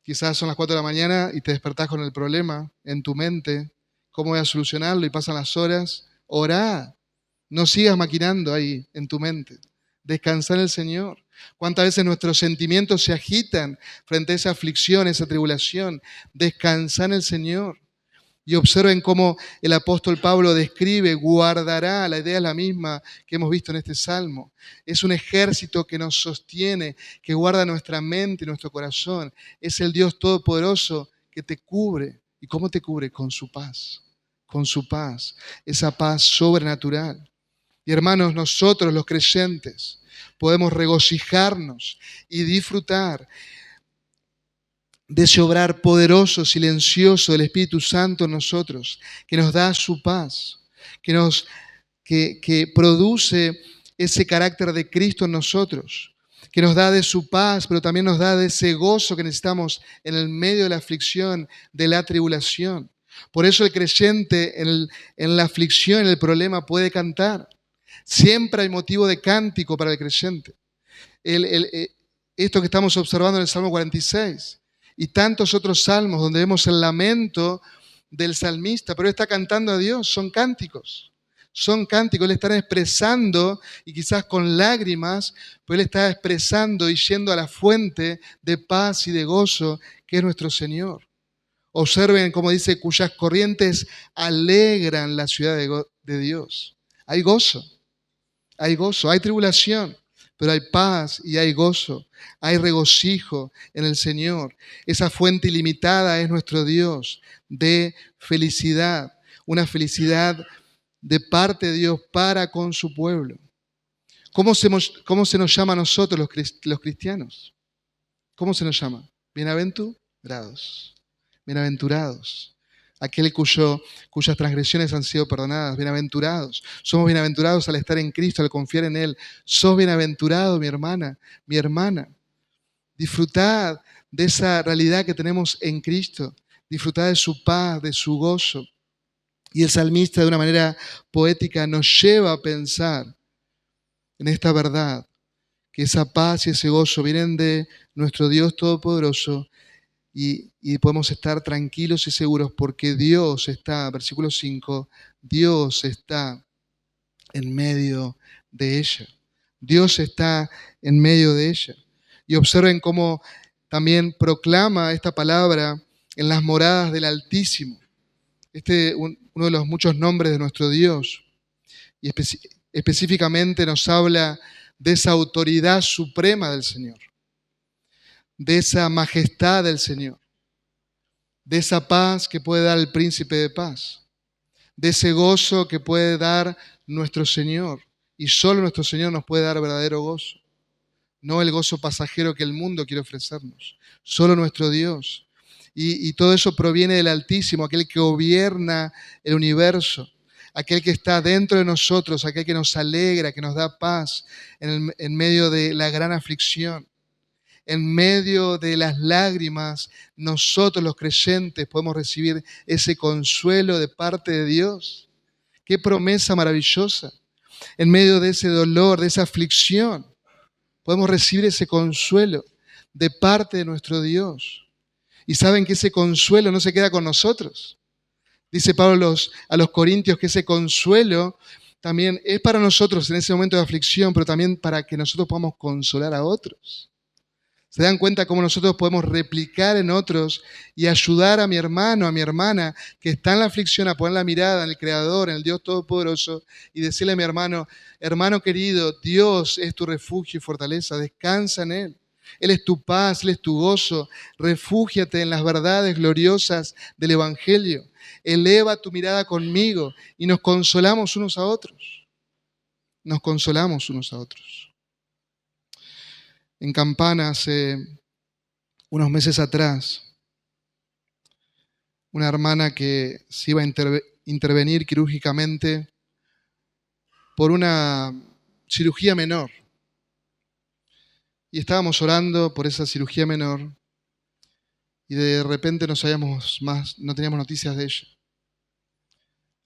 Quizás son las 4 de la mañana y te despertás con el problema en tu mente. ¿Cómo voy a solucionarlo? Y pasan las horas. Orá. No sigas maquinando ahí en tu mente. Descansa en el Señor. ¿Cuántas veces nuestros sentimientos se agitan frente a esa aflicción, esa tribulación? Descansa en el Señor. Y observen cómo el apóstol Pablo describe, guardará, la idea es la misma que hemos visto en este salmo. Es un ejército que nos sostiene, que guarda nuestra mente y nuestro corazón. Es el Dios Todopoderoso que te cubre. ¿Y cómo te cubre? Con su paz. Con su paz. Esa paz sobrenatural. Y hermanos, nosotros los creyentes podemos regocijarnos y disfrutar de ese obrar poderoso, silencioso del Espíritu Santo en nosotros, que nos da su paz, que produce ese carácter de Cristo en nosotros, que nos da de su paz, pero también nos da de ese gozo que necesitamos en el medio de la aflicción, de la tribulación. Por eso el creyente en la aflicción, en el problema, puede cantar. Siempre hay motivo de cántico para el creyente. Esto que estamos observando en el Salmo 46 y tantos otros salmos donde vemos el lamento del salmista, pero él está cantando a Dios, son cánticos. Son cánticos, él está expresando, y quizás con lágrimas, pero él está expresando y yendo a la fuente de paz y de gozo que es nuestro Señor. Observen cómo dice, cuyas corrientes alegran la ciudad de Dios. Hay gozo, hay tribulación, pero hay paz y hay gozo, hay regocijo en el Señor. Esa fuente ilimitada es nuestro Dios de felicidad, una felicidad de parte de Dios para con su pueblo. ¿Cómo se nos llama a nosotros los cristianos? ¿Cómo se nos llama? Bienaventurados. Bienaventurados. Aquel cuyas transgresiones han sido perdonadas. Bienaventurados. Somos bienaventurados al estar en Cristo, al confiar en Él. Sos bienaventurado, mi hermana, mi hermana. Disfrutad de esa realidad que tenemos en Cristo. Disfrutad de su paz, de su gozo. Y el salmista, de una manera poética, nos lleva a pensar en esta verdad, que esa paz y ese gozo vienen de nuestro Dios Todopoderoso y podemos estar tranquilos y seguros porque Dios está, versículo 5, Dios está en medio de ella. Dios está en medio de ella. Y observen cómo también proclama esta palabra en las moradas del Altísimo. Uno de los muchos nombres de nuestro Dios. Y específicamente nos habla de esa autoridad suprema del Señor, de esa majestad del Señor, de esa paz que puede dar el príncipe de paz, de ese gozo que puede dar nuestro Señor. Y solo nuestro Señor nos puede dar verdadero gozo, no el gozo pasajero que el mundo quiere ofrecernos, solo nuestro Dios. Y todo eso proviene del Altísimo, aquel que gobierna el universo, aquel que está dentro de nosotros, aquel que nos alegra, que nos da paz en medio de la gran aflicción. En medio de las lágrimas, nosotros los creyentes podemos recibir ese consuelo de parte de Dios. ¡Qué promesa maravillosa! En medio de ese dolor, de esa aflicción, podemos recibir ese consuelo de parte de nuestro Dios. Y saben que ese consuelo no se queda con nosotros. Dice Pablo a los Corintios que ese consuelo también es para nosotros en ese momento de aflicción, pero también para que nosotros podamos consolar a otros. ¿Se dan cuenta cómo nosotros podemos replicar en otros y ayudar a mi hermano, a mi hermana que está en la aflicción a poner la mirada en el Creador, en el Dios Todopoderoso y decirle a mi hermano, hermano querido, Dios es tu refugio y fortaleza, descansa en Él. Él es tu paz, Él es tu gozo. Refúgiate en las verdades gloriosas del Evangelio. Eleva tu mirada conmigo y nos consolamos unos a otros. Nos consolamos unos a otros. En Campana, hace unos meses atrás, una hermana que se iba a intervenir quirúrgicamente por una cirugía menor. Y estábamos orando por esa cirugía menor y de repente no teníamos noticias de ella.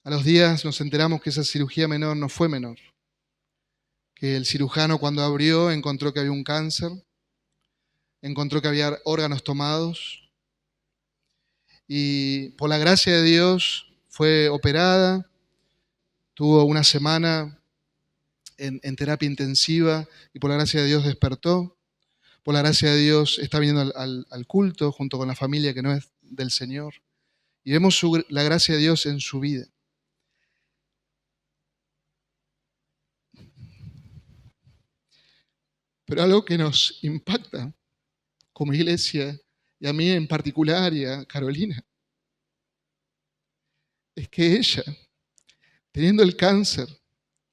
A los días nos enteramos que esa cirugía menor no fue menor, que el cirujano cuando abrió encontró que había un cáncer, encontró que había órganos tomados y por la gracia de Dios fue operada, tuvo una semana en terapia intensiva y por la gracia de Dios despertó. Por la gracia de Dios está viniendo al culto junto con la familia que no es del Señor. Y vemos la gracia de Dios en su vida. Pero algo que nos impacta como iglesia, y a mí en particular y a Carolina, es que ella, teniendo el cáncer,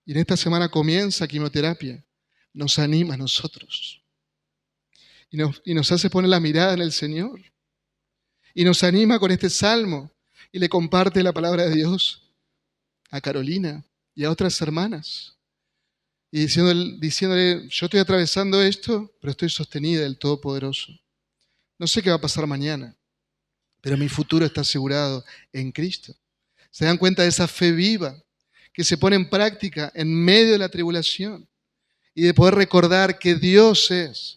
y en esta semana comienza quimioterapia, nos anima a nosotros. Y nos hace poner la mirada en el Señor. Y nos anima con este salmo. Y le comparte la palabra de Dios a Carolina y a otras hermanas. Y diciéndole, yo estoy atravesando esto, pero estoy sostenida del Todopoderoso. No sé qué va a pasar mañana, pero mi futuro está asegurado en Cristo. ¿Se dan cuenta de esa fe viva que se pone en práctica en medio de la tribulación? Y de poder recordar que Dios es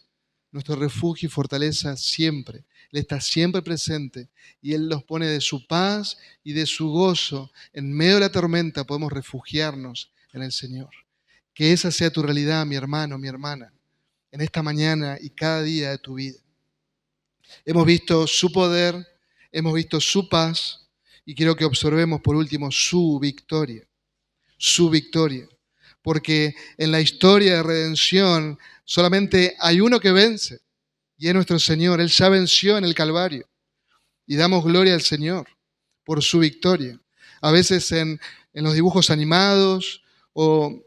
nuestro refugio y fortaleza siempre. Él está siempre presente y Él nos pone de su paz y de su gozo. En medio de la tormenta podemos refugiarnos en el Señor. Que esa sea tu realidad, mi hermano, mi hermana, en esta mañana y cada día de tu vida. Hemos visto su poder, hemos visto su paz y quiero que observemos por último su victoria. Su victoria. Porque en la historia de redención solamente hay uno que vence y es nuestro Señor. Él ya venció en el Calvario y damos gloria al Señor por su victoria. A veces en los dibujos animados o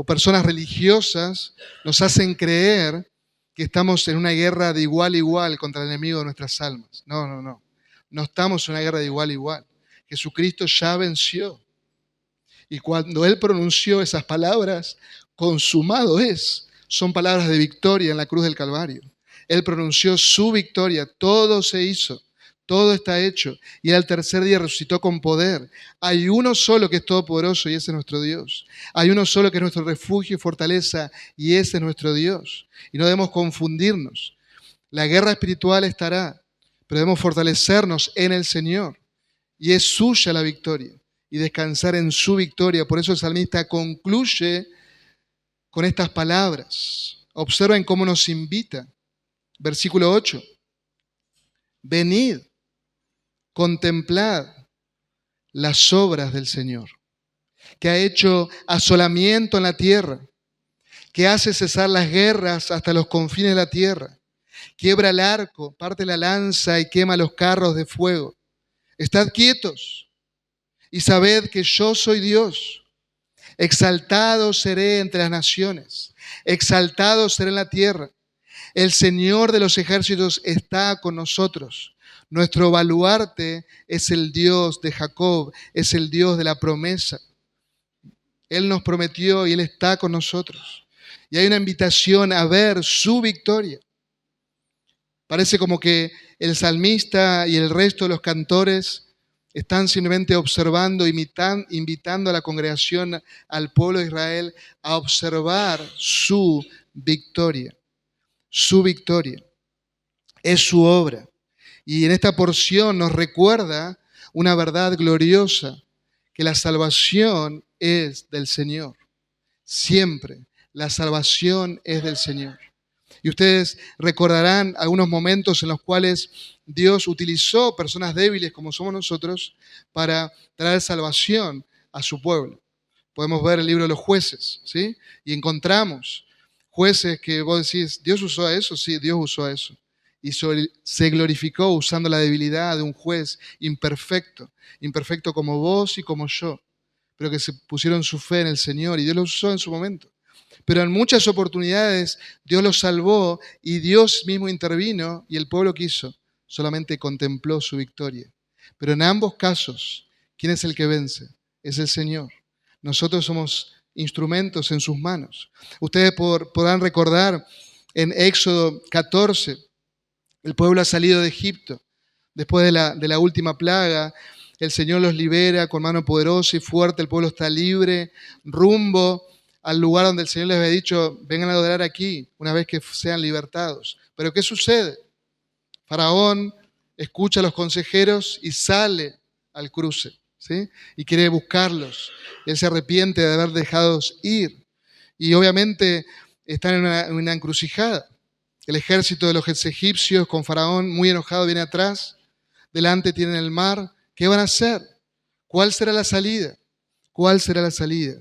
personas religiosas nos hacen creer que estamos en una guerra de igual a igual contra el enemigo de nuestras almas. No. No estamos en una guerra de igual a igual. Jesucristo ya venció. Y cuando Él pronunció esas palabras, consumado es, son palabras de victoria en la cruz del Calvario. Él pronunció su victoria, todo se hizo, todo está hecho. Y al tercer día resucitó con poder. Hay uno solo que es todopoderoso y ese es nuestro Dios. Hay uno solo que es nuestro refugio y fortaleza y ese es nuestro Dios. Y no debemos confundirnos. La guerra espiritual estará, pero debemos fortalecernos en el Señor. Y es suya la victoria. Y descansar en su victoria. Por eso el salmista concluye con estas palabras. Observen cómo nos invita. Versículo 8. Venid, contemplad las obras del Señor, que ha hecho asolamiento en la tierra, que hace cesar las guerras hasta los confines de la tierra, quiebra el arco, parte la lanza y quema los carros de fuego. Estad quietos y sabed que yo soy Dios. Exaltado seré entre las naciones, exaltado seré en la tierra. El Señor de los ejércitos está con nosotros. Nuestro baluarte es el Dios de Jacob, es el Dios de la promesa. Él nos prometió y Él está con nosotros. Y hay una invitación a ver su victoria. Parece como que el salmista y el resto de los cantores están simplemente observando, invitando a la congregación, al pueblo de Israel, a observar su victoria. Su victoria. Es su obra. Y en esta porción nos recuerda una verdad gloriosa, que la salvación es del Señor. Siempre la salvación es del Señor. Y ustedes recordarán algunos momentos en los cuales Dios utilizó personas débiles como somos nosotros para traer salvación a su pueblo. Podemos ver el libro de los jueces, ¿sí? Y encontramos jueces que vos decís, ¿Dios usó a eso? Sí, Dios usó a eso. Y se glorificó usando la debilidad de un juez imperfecto, imperfecto como vos y como yo, pero que se pusieron su fe en el Señor y Dios los usó en su momento. Pero en muchas oportunidades Dios los salvó y Dios mismo intervino y el pueblo quiso, solamente contempló su victoria. Pero en ambos casos, ¿quién es el que vence? Es el Señor. Nosotros somos instrumentos en sus manos. Ustedes podrán recordar en Éxodo 14, el pueblo ha salido de Egipto. Después de la última plaga, el Señor los libera con mano poderosa y fuerte. El pueblo está libre, rumbo al lugar donde el Señor les había dicho, vengan a adorar aquí, una vez que sean libertados. Pero ¿qué sucede? Faraón escucha a los consejeros y sale al cruce, ¿sí? Y quiere buscarlos. Él se arrepiente de haber dejado ir. Y obviamente están en una encrucijada. El ejército de los egipcios con Faraón muy enojado viene atrás. Delante tienen el mar. ¿Qué van a hacer? ¿Cuál será la salida? ¿Cuál será la salida?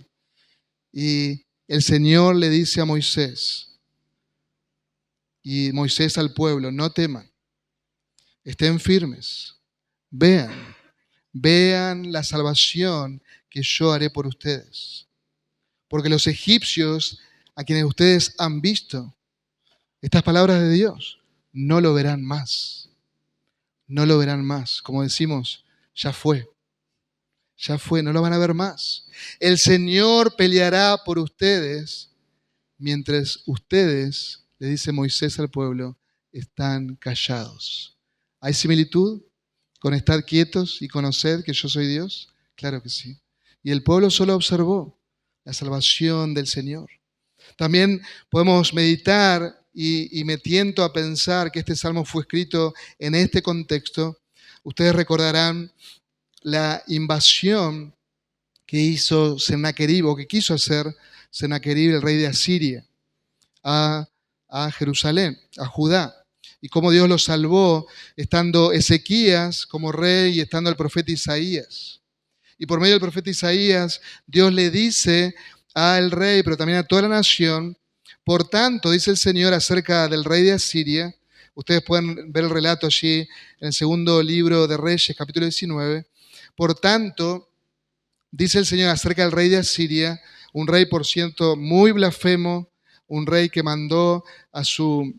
Y el Señor le dice a Moisés, y Moisés al pueblo, no teman, estén firmes, vean la salvación que yo haré por ustedes. Porque los egipcios, a quienes ustedes han visto, estas palabras de Dios, no lo verán más. No lo verán más. Como decimos, ya fue, no lo van a ver más. El Señor peleará por ustedes mientras ustedes, le dice Moisés al pueblo, están callados. ¿Hay similitud con estar quietos y conocer que yo soy Dios? Claro que sí. Y el pueblo solo observó la salvación del Señor. También podemos meditar y me tiento a pensar que este salmo fue escrito en este contexto. Ustedes recordarán la invasión que hizo Sennacherib, o que quiso hacer Sennacherib, el rey de Asiria, a Jerusalén, a Judá, y cómo Dios lo salvó estando Ezequías como rey y estando el profeta Isaías. Y por medio del profeta Isaías, Dios le dice al rey, pero también a toda la nación, por tanto, dice el Señor acerca del rey de Asiria, ustedes pueden ver el relato allí en el segundo libro de Reyes, capítulo 19, por tanto, dice el Señor acerca del rey de Asiria, un rey, por cierto, muy blasfemo, un rey que mandó a su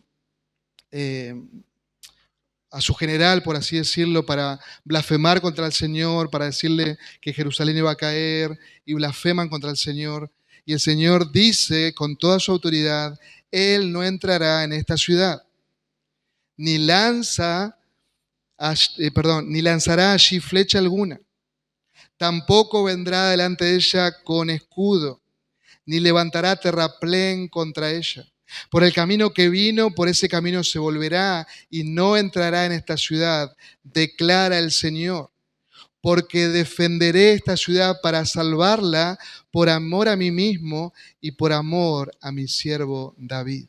general, por así decirlo, para blasfemar contra el Señor, para decirle que Jerusalén iba a caer, y blasfeman contra el Señor. Y el Señor dice con toda su autoridad, Él no entrará en esta ciudad, ni lanzará allí flecha alguna, tampoco vendrá delante de ella con escudo, ni levantará terraplén contra ella. Por el camino que vino, por ese camino se volverá y no entrará en esta ciudad, declara el Señor. Porque defenderé esta ciudad para salvarla por amor a mí mismo y por amor a mi siervo David.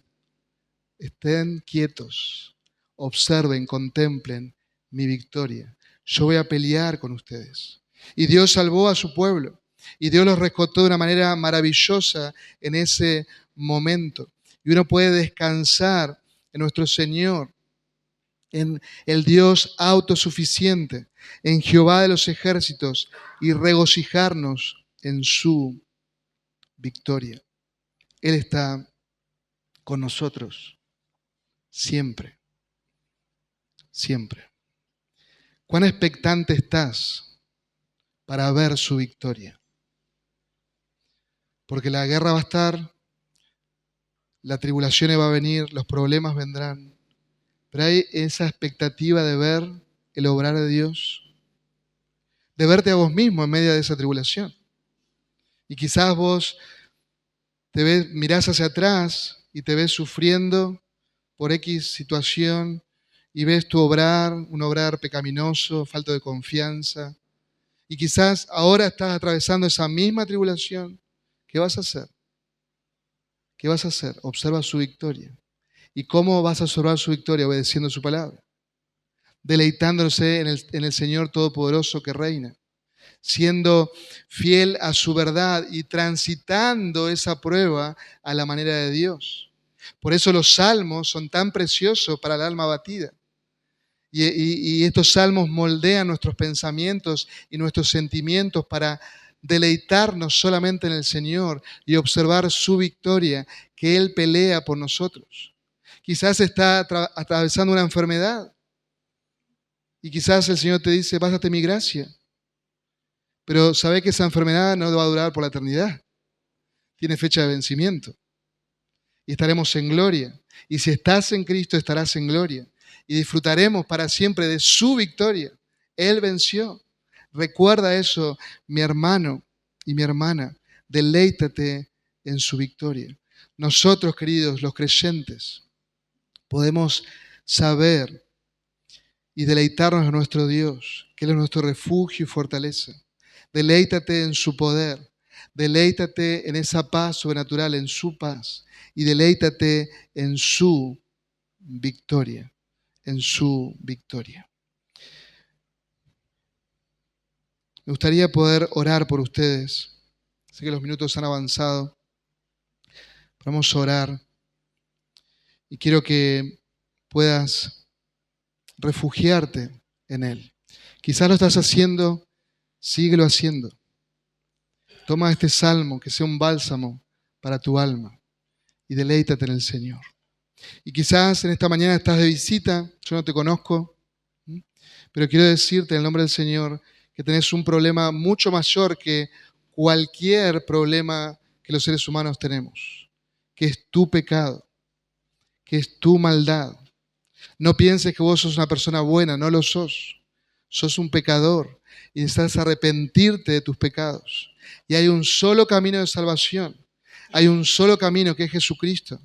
Estén quietos, observen, contemplen mi victoria. Yo voy a pelear con ustedes. Y Dios salvó a su pueblo. Y Dios los rescató de una manera maravillosa en ese momento. Y uno puede descansar en nuestro Señor, en el Dios autosuficiente, en Jehová de los ejércitos, y regocijarnos en su victoria. Él está con nosotros siempre, siempre. ¿Cuán expectante estás para ver su victoria? Porque la guerra va a estar, la tribulación va a venir, los problemas vendrán, pero hay esa expectativa de ver el obrar de Dios, de verte a vos mismo en medio de esa tribulación. Y quizás vos mirás hacia atrás y te ves sufriendo por X situación y ves tu obrar, un obrar pecaminoso, falto de confianza. Y quizás ahora estás atravesando esa misma tribulación. ¿Qué vas a hacer? ¿Qué vas a hacer? Observa su victoria. ¿Y cómo vas a observar su victoria? Obedeciendo su palabra. Deleitándose en el Señor Todopoderoso que reina. Siendo fiel a su verdad y transitando esa prueba a la manera de Dios. Por eso los salmos son tan preciosos para el alma abatida. Y estos salmos moldean nuestros pensamientos y nuestros sentimientos para deleitarnos solamente en el Señor y observar su victoria, que Él pelea por nosotros. Quizás está atravesando una enfermedad y quizás el Señor te dice, bástate mi gracia. Pero sabe que esa enfermedad no va a durar por la eternidad. Tiene fecha de vencimiento. Y estaremos en gloria. Y si estás en Cristo, estarás en gloria. Y disfrutaremos para siempre de su victoria. Él venció. Recuerda eso, mi hermano y mi hermana. Deleítate en su victoria. Nosotros, queridos, los creyentes, podemos saber y deleitarnos en nuestro Dios, que Él es nuestro refugio y fortaleza. Deleítate en su poder. Deleítate en esa paz sobrenatural, en su paz. Y deleítate en su victoria. En su victoria. Me gustaría poder orar por ustedes. Sé que los minutos han avanzado. Vamos a orar. Y quiero que puedas refugiarte en Él. Quizás lo estás haciendo, síguelo haciendo. Toma este salmo, que sea un bálsamo para tu alma, y deleítate en el Señor. Y quizás en esta mañana estás de visita, yo no te conozco, pero quiero decirte en el nombre del Señor que tenés un problema mucho mayor que cualquier problema que los seres humanos tenemos, que es tu pecado, que es tu maldad. No pienses que vos sos una persona buena, no lo sos. Sos un pecador y necesitas arrepentirte de tus pecados. Y hay un solo camino de salvación. Hay un solo camino que es Jesucristo,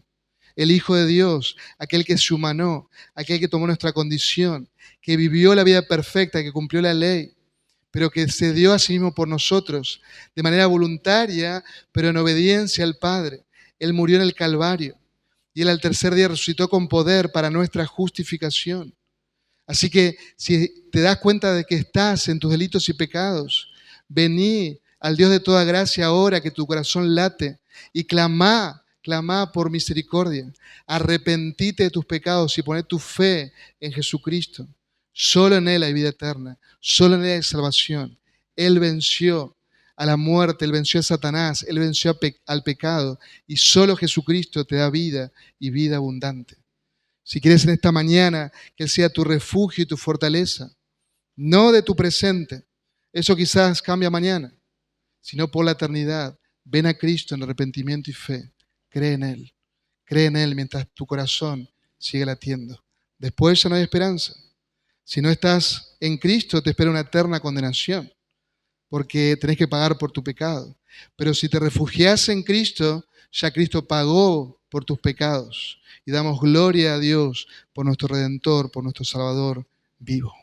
el Hijo de Dios, aquel que se humanó, aquel que tomó nuestra condición, que vivió la vida perfecta, que cumplió la ley, pero que se dio a sí mismo por nosotros de manera voluntaria, pero en obediencia al Padre. Él murió en el Calvario y Él al tercer día resucitó con poder para nuestra justificación. Así que si te das cuenta de que estás en tus delitos y pecados, vení al Dios de toda gracia ahora que tu corazón late y clama por misericordia. Arrepentite de tus pecados y poné tu fe en Jesucristo. Solo en Él hay vida eterna, solo en Él hay salvación. Él venció a la muerte, Él venció a Satanás, Él venció al pecado y solo Jesucristo te da vida y vida abundante. Si quieres en esta mañana que Él sea tu refugio y tu fortaleza, no de tu presente, eso quizás cambia mañana, sino por la eternidad, ven a Cristo en arrepentimiento y fe, cree en Él mientras tu corazón sigue latiendo. Después ya no hay esperanza. Si no estás en Cristo, te espera una eterna condenación, porque tenés que pagar por tu pecado. Pero si te refugias en Cristo, ya Cristo pagó por tus pecados. Y damos gloria a Dios por nuestro Redentor, por nuestro Salvador vivo.